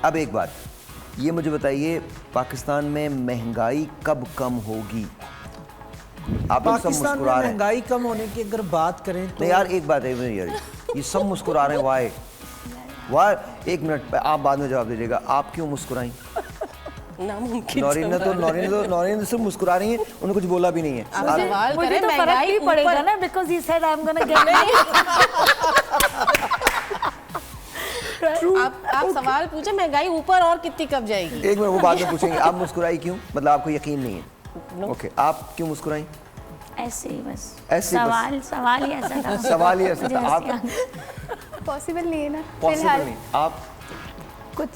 अब एक बात, ये मुझे बताइए, पाकिस्तान में महंगाई कब कम होगी? आप लोग सब पाकिस्तान में मुस्कुरा रहे हैं। महंगाई कम होने की अगर बात करें तो नहीं यार, एक बात है यार, ये सब मुस्कुरा रहे हैं, वाई वाई? एक मिनट, आप बाद में जवाब दीजिएगा। आप क्यों मुस्कुराई? नौरीन तो सिर्फ मुस्कुरा रही है, उन्होंने कुछ बोला भी नहीं है। मुझे तो फर्क नहीं पड़ेगा ना, because he said I am gonna get आप सवाल पूछे महंगाई ऊपर और कितनी कब जाएगी? एक मिनट, वो बाद में पूछेंगे। आप मुस्कुराई क्यों? मतलब आपको यकीन नहीं है? ओके, आप क्यों मुस्कुराई? ऐसे ही बस, ऐसे ही बस। सवाल ही ऐसा था। सवाल ही ऐसा था। आप पॉसिबल नहीं है ना पॉसिबल नहीं, आप कुछ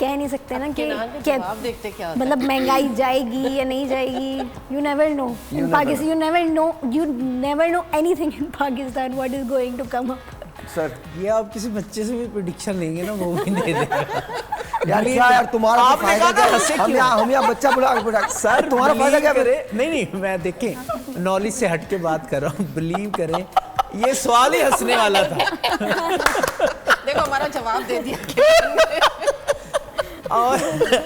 कह नहीं सकते ना कि जवाब देखते क्या होता है। मतलब महंगाई जाएगी या नहीं जाएगी। You never know in Pakistan, you never know anything in Pakistan what is going to come up. Sir, ये आप किसी बच्चे से भी प्रेडिक्शन लेंगे ना, वो भी नहीं देगा। यार क्या यार, तुम्हारा तो आपने फायदा कहा क्या? ना, हंसे हम क्यों? यहाँ बच्चा बुला सर, तुम्हारा फायदा क्या? नहीं, मैं देखें नॉलेज से हट के बात कर रहा हूँ। बिलीव करें, ये सवाल ही हंसने वाला था। देखो हमारा जवाब दे दिया। और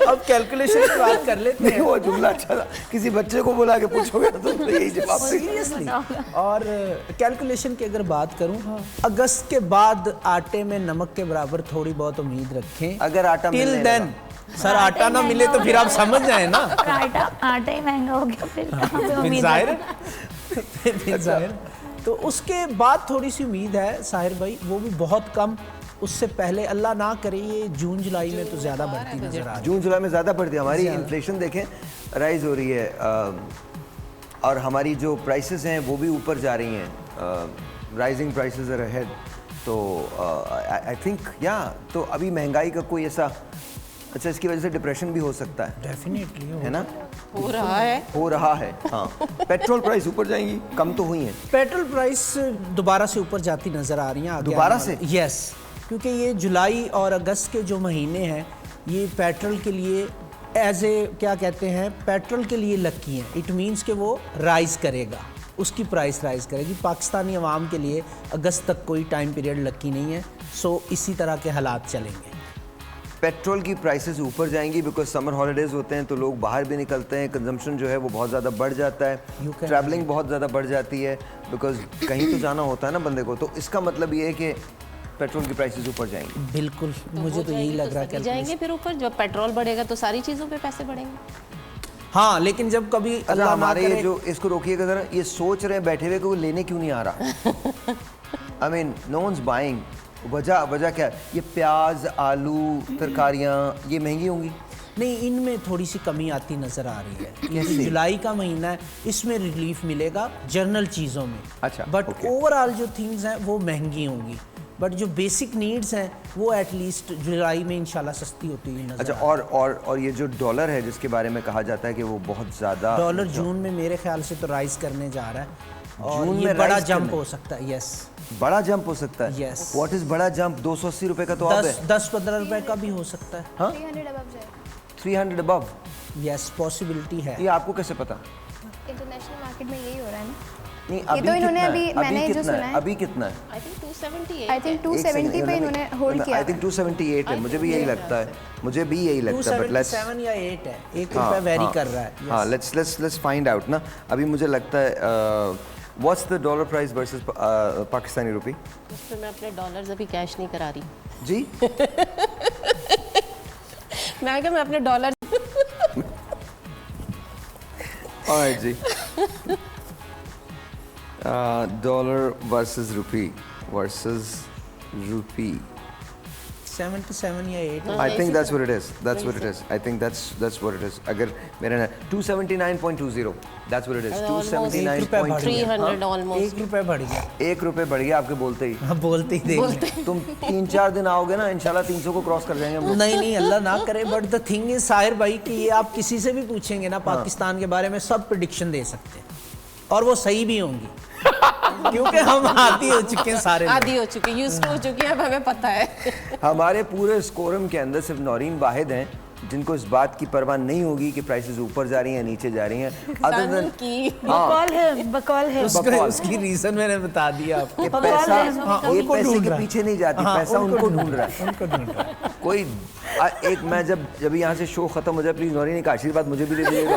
अब कैलकुलेशन की बात कर लेते हैं। नहीं, वो जुमला अच्छा था। किसी बच्चे को बुला के पूछोगे तो यही जवाब देंगे। सीरियसली। और कैलकुलेशन की अगर बात करूं, अगस्त के बाद आटे में नमक के बराबर थोड़ी बहुत उम्मीद रखें। अगर आटा टिल मिलने देन सर, आटा ना मिले तो फिर आप समझ जाए ना। आटा ही महंगा हो गया, फिर कहाँ पे फिर उम्मीद जाहिर है? फिर जाहिर। तो उसके बाद थोड़ी सी उम्मीद है साहिर भाई, वो भी बहुत कम। उससे पहले अल्लाह ना करे ये जून जुलाई में तो ज़्यादा बढ़ती नजर आ रही है। जून जुलाई में ज़्यादा बढ़ती है। हमारी इन्फ्लेशन देखें, राइज हो रही है, और हमारी जो प्राइसेस हैं वो भी ऊपर जा रही हैं। Rising prices are ahead. तो आई थिंक तो अभी महंगाई का कोई ऐसा, अच्छा, इसकी वजह से डिप्रेशन भी हो सकता है। डेफिनेटली है ना? हो रहा है। हाँ। पेट्रोल प्राइस ऊपर जाएंगी, कम तो हुई हैं। पेट्रोल प्राइस दोबारा से ऊपर जाती नजर आ रही हैं आगे दोबारा आने से? वाले- यस, क्योंकि ये जुलाई और अगस्त के जो महीने हैं ये पेट्रोल के लिए क्या कहते हैं, पेट्रोल के लिए लकी हैं। इट मींस कि वो राइज करेगा, उसकी प्राइस राइज करेगी। पाकिस्तानी अवाम के लिए अगस्त तक कोई टाइम पीरियड लकी नहीं है। सो इसी तरह के हालात चलेंगे। पेट्रोल की प्राइसेस ऊपर जाएंगी बिकॉज समर हॉलीडेज होते हैं, तो लोग बाहर भी निकलते हैं, कंजम्पशन जो है वो बहुत ज़्यादा बढ़ जाता है, ट्रैवलिंग बहुत ज़्यादा बढ़ जाती है, बिकॉज कहीं तो जाना होता है ना बंदे को। तो इसका मतलब ये है कि पेट्रोल की प्राइसेस ऊपर जाएंगी। बिल्कुल, मुझे तो यही लग रहा है। जाएंगे फिर ऊपर, जब पेट्रोल बढ़ेगा तो सारी चीज़ों पे पैसे बढ़ेंगे। हाँ, लेकिन जब कभी अच्छा, हमारे ये जो, इसको रोकिएगा ज़रा, ये सोच रहे हैं बैठे हुए को लेने क्यों नहीं आ रहा? I mean no one's buying. वजह क्या है? ये प्याज, आलू, तरकारियाँ ये महंगी होंगी? नहीं, इनमें थोड़ी सी कमी आती नजर आ रही है। क्योंकि जुलाई का महीना है, इसमें रिलीफ मिलेगा जनरल चीज़ों में। अच्छा, बट ओवरऑल जो थिंग्स हैं वो महंगी होंगी, बट जो बेसिक नीड्स हैं वो एटलीस्ट जुलाई में इंशाल्लाह सस्ती होती हुई नजर। अच्छा, और ये जो डॉलर है जिसके बारे में कहा जाता है कि वो बहुत ज़्यादा, डॉलर जून में मेरे ख्याल से तो राइज करने जा रहा है, और जून ये में बड़ा rise जंप करने? हो सकता है। यस, बड़ा जंप हो सकता है। Yes. व्हाट इज बड़ा जंप? 280 रुपए का तो अब है। 10-15 रुपए का भी हो सकता है। हाँ, 300 अबव जाए। 300 अबव। यस, पॉसिबिलिटी है। ये आपको कैसे पता? इंटरनेशनल मार्केट में यही हो रहा है ना। नहीं, ये अभी तो इन्होंने कितना है? अभी मैंने जो सुना है, अभी कितना है? आई थिंक 278 आई थिंक 270 पे इन्होंने होल्ड किया। आई थिंक 278 है। मुझे भी यही लगता है, मुझे भी यही लगता है। बट लेट्स 277 या 8 है, 1 रुपया वेरी कर रहा है। हाँ, लेट्स फाइंड आउट ना। अभी मुझे लगता है what's the dollar price versus Pakistani rupee? उस पे मैं अपने डॉलर्स अभी कैश नहीं करा रही जी। मैं अपने डॉलर ऑलराइट जी। डॉलर वर्सेस रुपी 77 या 8। I think that's what it is. That's what it is. I think that's what it is. अगर मेरा 279.20. That's what it is. 279.20. 300 almost. 1 रुपया बढ़ गया। 1 रुपए बढ़ गया आपके बोलते ही। हाँ, बोलते ही देख। तुम 3-4 दिन आओगे ना, इंशाल्लाह 300 को क्रॉस कर जाएंगे हम लोग। नहीं, अल्लाह ना करे। But the thing is Sahir भाई कि ये आप किसी से भी पूछेंगे ना पाकिस्तान के बारे में, सब प्रेडिक्शन दे सकते हैं और वो सही भी होंगी। क्योंकि हम आदी हो चुके हैं, सारे आदी हो चुके, यूज्ड हो चुके हैं, अब हमें पता है। हमारे पूरे स्कोरम के अंदर सिर्फ नौरीन वाहिद हैं जिनको इस बात की परवाह नहीं होगी कि प्राइसेस ऊपर जा रही हैं नीचे जा रही हैं। अदर देन बकौल है। उसकी रीजन मैंने बता दिया आपको। पैसा, ये उनको पैसे ढूंढ के रहा है। पीछे नहीं जाती, हाँ, पैसा उनको ढूंढ रहा है। उनको ढूंढ रहा है। कोई एक मैं जब यहाँ से शो खत्म हो जाए प्लीज नौरीन का आशीर्वाद मुझे भी दे दीजिएगा।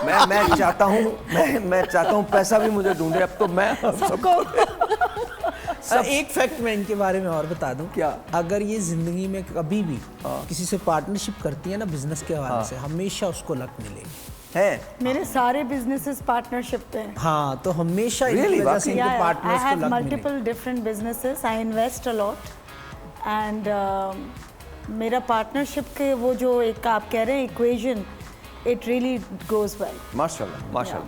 मैं चाहता हूँ मैं चाहता हूँ पैसा भी मुझे ढूंढे अब तो मैं सबको एक फैक्ट मैं इनके बारे में और बता दूं। क्या? अगर ये जिंदगी में कभी भी किसी से पार्टनरशिप करती है ना बिजनेस के हवाले से, हमेशा उसको लक मिलेगी। है मेरे सारे बिजनेसेस पार्टनरशिप पे हैं। हाँ, तो हमेशा Really? इनकी वजह से वाकई? इनके I पार्टनर्स को have लक मिलेगी। multiple different businesses. I invest a lot and मेरा पार्टनरशिप के वो जो एक आप कह रहे हैं equation, it really goes well. माशाल्लाह माशाल्लाह।